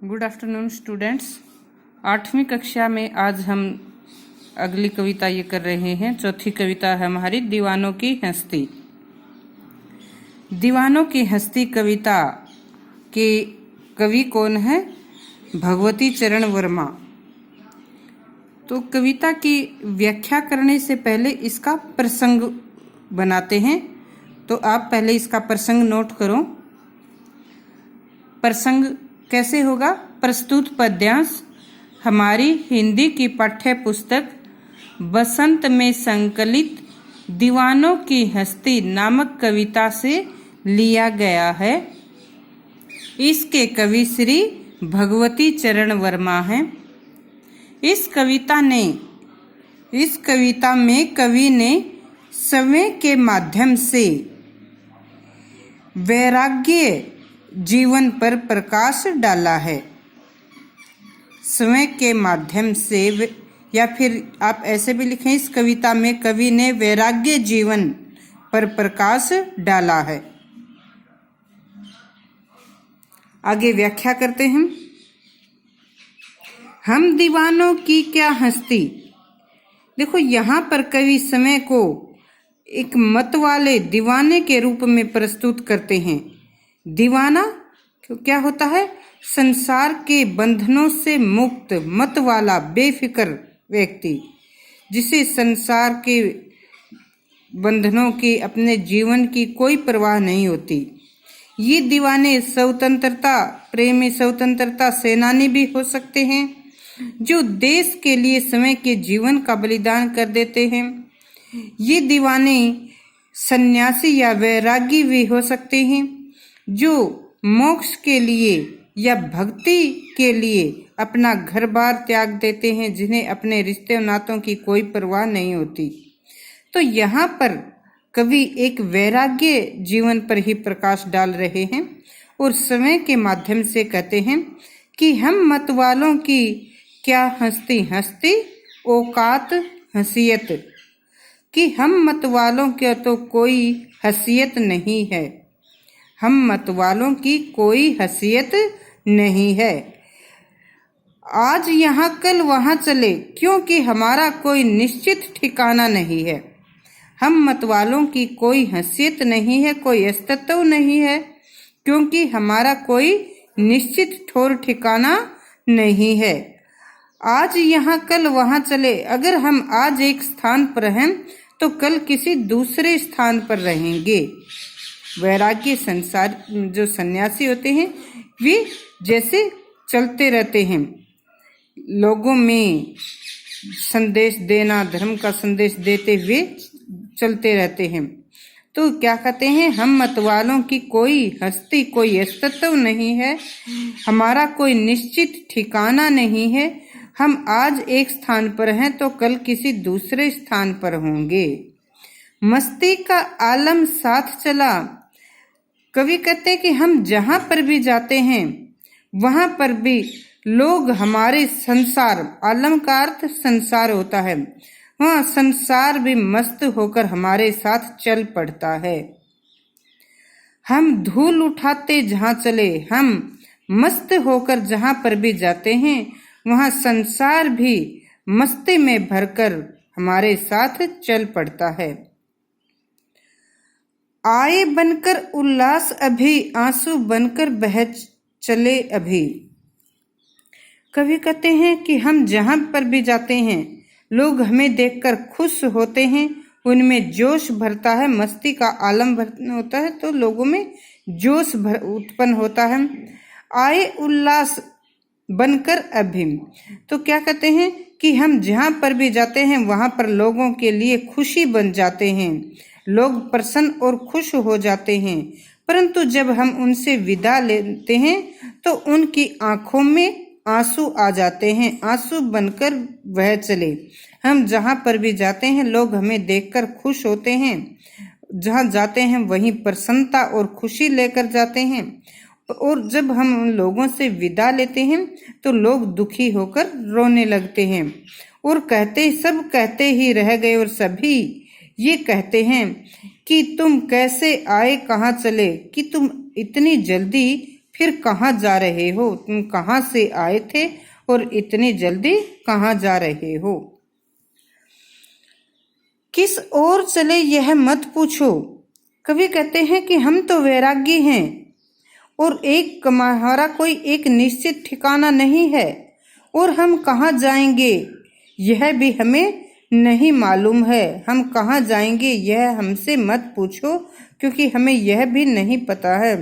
Good afternoon students. 8वीं कक्षा में आज हम अगली कविता ये कर रहे हैं। चौथी कविता है हमारी दीवानों की हस्ती। दीवानों की हस्ती कविता के कवि कौन है? भगवती चरण वर्मा। तो कविता की व्याख्या करने से पहले इसका प्रसंग बनाते हैं। तो आप पहले इसका प्रसंग नोट करो। प्रसंग कैसे होगा? प्रस्तुत पद्यांश हमारी हिंदी की पाठ्य पुस्तक बसंत में संकलित दीवानों की हस्ती नामक कविता से लिया गया है। इसके कवि श्री भगवती चरण वर्मा हैं। इस कविता में कवि ने समय के माध्यम से वैराग्य जीवन पर प्रकाश डाला है। समय के माध्यम से, या फिर आप ऐसे भी लिखें, इस कविता में कवि ने वैराग्य जीवन पर प्रकाश डाला है। आगे व्याख्या करते हैं। हम दीवानों की क्या हस्ती। देखो, यहाँ पर कवि समय को एक मत वाले दीवाने के रूप में प्रस्तुत करते हैं। दीवाना क्या होता है? संसार के बंधनों से मुक्त मत वाला बेफिक्र व्यक्ति, जिसे संसार के बंधनों की, अपने जीवन की कोई परवाह नहीं होती। ये दीवाने स्वतंत्रता प्रेमी, स्वतंत्रता सेनानी भी हो सकते हैं, जो देश के लिए समय के जीवन का बलिदान कर देते हैं। ये दीवाने सन्यासी या वैरागी भी हो सकते हैं, जो मोक्ष के लिए या भक्ति के लिए अपना घर बार त्याग देते हैं, जिन्हें अपने रिश्ते और नातों की कोई परवाह नहीं होती। तो यहाँ पर कवि एक वैराग्य जीवन पर ही प्रकाश डाल रहे हैं और समय के माध्यम से कहते हैं कि हम मतवालों की क्या हस्ती औकात हसीयत, कि हम मतवालों के तो कोई हसीयत नहीं है। हम मतवालों की कोई हसीयत नहीं है। आज यहाँ कल वहाँ चले, क्योंकि हमारा कोई निश्चित ठिकाना नहीं है। हम मतवालों की कोई हैसियत नहीं है, कोई अस्तित्व नहीं है, क्योंकि हमारा कोई निश्चित ठोर ठिकाना नहीं है। आज यहाँ कल वहाँ चले, अगर हम आज एक स्थान पर हैं तो कल किसी दूसरे स्थान पर रहेंगे। वैराग्य संसार जो सन्यासी होते हैं, वे जैसे चलते रहते हैं, लोगों में संदेश देना, धर्म का संदेश देते हुए चलते रहते हैं। तो क्या कहते हैं? हम मतवालों की कोई हस्ती, कोई अस्तित्व नहीं है, हमारा कोई निश्चित ठिकाना नहीं है। हम आज एक स्थान पर हैं तो कल किसी दूसरे स्थान पर होंगे। मस्ती का आलम साथ चला। कवि कहते हैं कि हम जहाँ पर भी जाते हैं वहाँ पर भी लोग हमारे संसार, आलम का अर्थ संसार होता है, वहाँ संसार भी मस्त होकर हमारे साथ चल पड़ता है। हम धूल उठाते जहाँ चले, हम मस्त होकर जहाँ पर भी जाते हैं वहाँ संसार भी मस्ती में भरकर हमारे साथ चल पड़ता है। आए बनकर उल्लास अभी, आंसू बनकर बह चले अभी। कवि कहते हैं कि हम जहाँ पर भी जाते हैं लोग हमें देखकर खुश होते हैं, उनमें जोश भरता है, मस्ती का आलम होता है, तो लोगों में जोश उत्पन्न होता है। आए उल्लास बनकर अभी, तो क्या कहते हैं कि हम जहाँ पर भी जाते हैं वहाँ पर लोगों के लिए खुशी बन जाते हैं, लोग प्रसन्न और खुश हो जाते हैं। परंतु जब हम उनसे विदा लेते हैं तो उनकी आंखों में आंसू आ जाते हैं, आंसू बनकर वह चले। हम जहाँ पर भी जाते हैं लोग हमें देखकर खुश होते हैं, जहाँ जाते हैं वहीं प्रसन्नता और खुशी लेकर जाते हैं, और जब हम उन लोगों से विदा लेते हैं तो लोग दुखी होकर रोने लगते हैं और सब कहते ही रह गए, और सभी ये कहते हैं कि तुम कैसे आए, कहाँ चले, कि तुम इतनी जल्दी फिर कहाँ जा रहे हो? तुम कहाँ से आए थे और इतनी जल्दी कहाँ जा रहे हो? किस ओर चले यह मत पूछो। कवि कहते हैं कि हम तो वैरागी हैं और हमारा कोई एक निश्चित ठिकाना नहीं है और हम कहाँ जाएंगे यह भी हमें नहीं मालूम है। हम कहाँ जाएंगे यह हमसे मत पूछो, क्योंकि हमें यह भी नहीं पता है।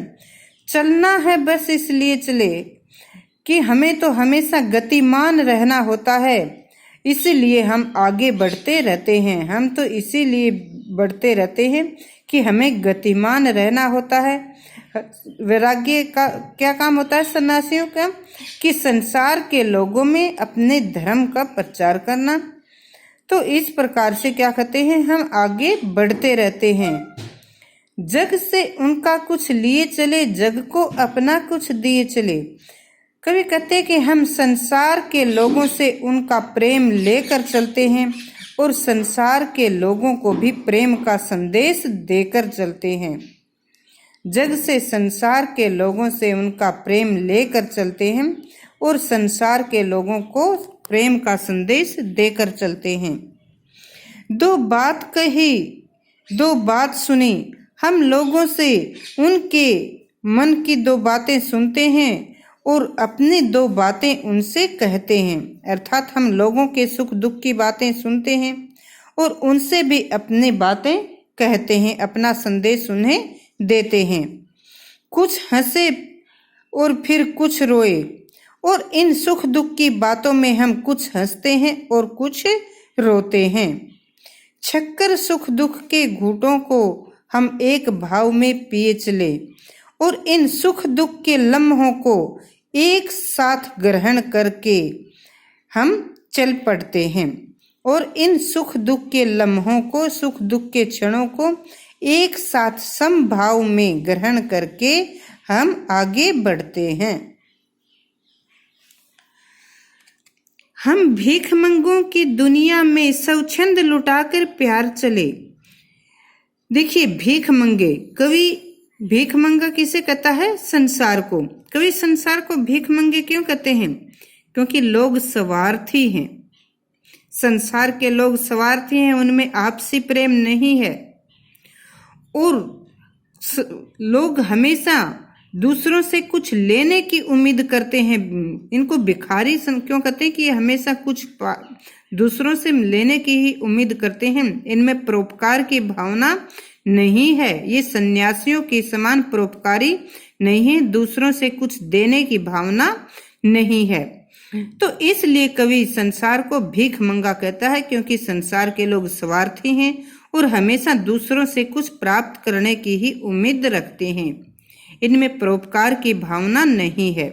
चलना है बस इसलिए चले कि हमें तो हमेशा गतिमान रहना होता है, इसीलिए हम आगे बढ़ते रहते हैं। हम तो इसीलिए बढ़ते रहते हैं कि हमें गतिमान रहना होता है। वैराग्य का क्या काम होता है सन्यासियों का? कि संसार के लोगों में अपने धर्म का प्रचार करना। तो इस प्रकार से क्या कहते हैं, हम आगे बढ़ते रहते हैं। जग से उनका कुछ लिए चले, जग को अपना कुछ दिए चले। कवि कहते हैं कि हम संसार के लोगों से उनका प्रेम लेकर चलते हैं और संसार के लोगों को भी प्रेम का संदेश देकर चलते हैं। जग से संसार के लोगों से उनका प्रेम लेकर चलते हैं और संसार के लोगों को प्रेम का संदेश देकर चलते हैं। दो बात कही, दो बात सुनी, हम लोगों से उनके मन की दो बातें सुनते हैं और अपनी दो बातें उनसे कहते हैं। अर्थात हम लोगों के सुख दुख की बातें सुनते हैं और उनसे भी अपनी बातें कहते हैं, अपना संदेश उन्हें देते हैं। कुछ हंसे और फिर कुछ रोए, और इन सुख दुख की बातों में हम कुछ हंसते हैं और कुछ रोते हैं। छक्कर सुख दुख के घूंटों को हम एक भाव में पिए चले और इन सुख दुख के लम्हों को एक साथ ग्रहण करके हम चल पड़ते हैं और इन सुख दुख के लम्हों को, सुख दुख के क्षणों को एक साथ समभाव में ग्रहण करके हम आगे बढ़ते हैं। हम भीख मंगों की दुनिया में स्वच्छंद लुटाकर प्यार चले। देखिए भीख मंगे, कवि भीख मंगा किसे कहता है? संसार को। कवि संसार को भीख मंगे क्यों कहते हैं? क्योंकि लोग स्वार्थी हैं। संसार के लोग स्वार्थी हैं, उनमें आपसी प्रेम नहीं है और लोग हमेशा दूसरों से कुछ लेने की उम्मीद करते हैं। इनको भिखारी क्यों कहते हैं? कि ये हमेशा कुछ दूसरों से लेने की ही उम्मीद करते हैं। इनमें परोपकार की भावना नहीं है। ये सन्यासियों के समान परोपकारी नहीं है, दूसरों से कुछ देने की भावना नहीं है। तो इसलिए कवि संसार को भीख मंगा कहता है, क्योंकि संसार के लोग स्वार्थी हैं और हमेशा दूसरों से कुछ प्राप्त करने की ही उम्मीद रखते हैं। इनमें परोपकार की भावना नहीं है।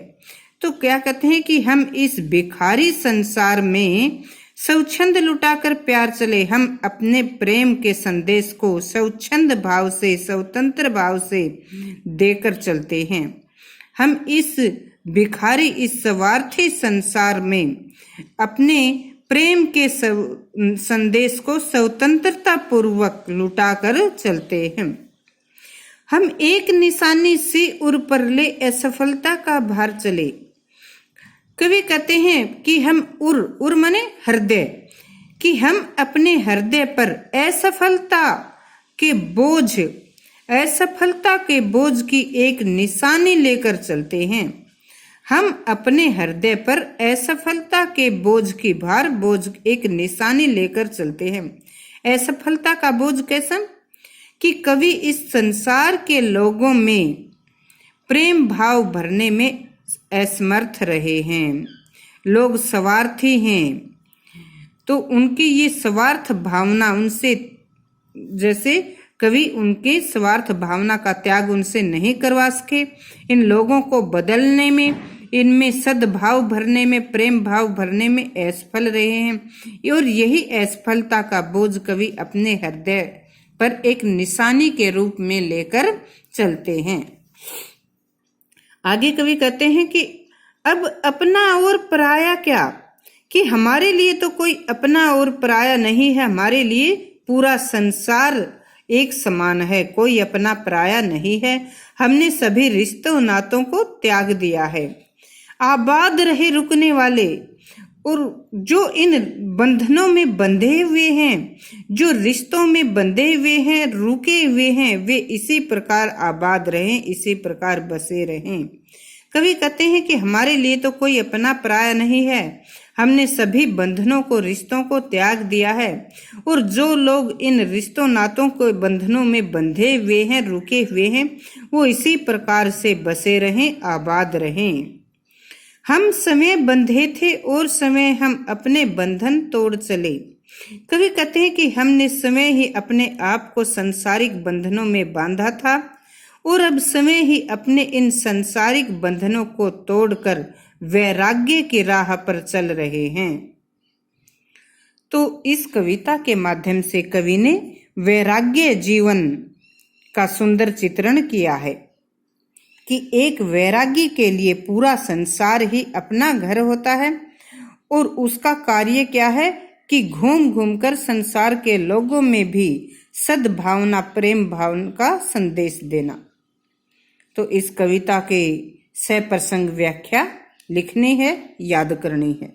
तो क्या कहते हैं कि हम इस भिखारी संसार में स्वच्छंद लुटाकर प्यार चले। हम अपने प्रेम के संदेश को स्वच्छंद भाव से, स्वतंत्र भाव से देकर चलते हैं। हम इस भिखारी, इस स्वार्थी संसार में अपने प्रेम के संदेश को स्वतंत्रता पूर्वक लुटाकर चलते हैं। हम एक निशानी से उर पर ले असफलता का भार चले। कवि कहते हैं कि हम उर माने हृदय, कि हम अपने हृदय पर असफलता के बोझ की एक निशानी लेकर चलते हैं। हम अपने हृदय पर असफलता के बोझ एक निशानी लेकर चलते हैं। असफलता का बोझ कैसा? कि कवि इस संसार के लोगों में प्रेम भाव भरने में असमर्थ रहे हैं। लोग स्वार्थी हैं, तो उनकी ये स्वार्थ भावना उनसे, जैसे कवि उनके स्वार्थ भावना का त्याग उनसे नहीं करवा सके। इन लोगों को बदलने में, इनमें सद्भाव भरने में, प्रेम भाव भरने में असफल रहे हैं और यही असफलता का बोझ कवि अपने हृदय पर एक निशानी के रूप में लेकर चलते हैं। आगे कवि कहते हैं कि अब अपना और पराया क्या? कि हमारे लिए तो कोई अपना और पराया नहीं है, हमारे लिए पूरा संसार एक समान है, कोई अपना पराया नहीं है। हमने सभी रिश्तों नातों को त्याग दिया है। आबाद रहे रुकने वाले, और जो इन बंधनों में बंधे हुए हैं, जो रिश्तों में बंधे हुए हैं, रुके हुए हैं, वे इसी प्रकार आबाद रहें, इसी प्रकार बसे रहें। कवि कहते हैं कि हमारे लिए तो कोई अपना पराया नहीं है, हमने सभी बंधनों को, रिश्तों को त्याग दिया है, और जो लोग इन रिश्तों नातों के बंधनों में बंधे हुए हैं, रुके हुए हैं, वो इसी प्रकार से बसे रहें, आबाद रहें। हम समय बंधे थे और समय हम अपने बंधन तोड़ चले। कवि कहते हैं कि हमने समय ही अपने आप को सांसारिक बंधनों में बांधा था, और अब समय ही अपने इन सांसारिक बंधनों को तोड़कर वैराग्य की राह पर चल रहे हैं। तो इस कविता के माध्यम से कवि ने वैराग्य जीवन का सुंदर चित्रण किया है कि एक वैरागी के लिए पूरा संसार ही अपना घर होता है, और उसका कार्य क्या है कि घूम घूम कर संसार के लोगों में भी सद्भावना, प्रेम भावना का संदेश देना। तो इस कविता के सप्रसंग व्याख्या लिखनी है, याद करनी है।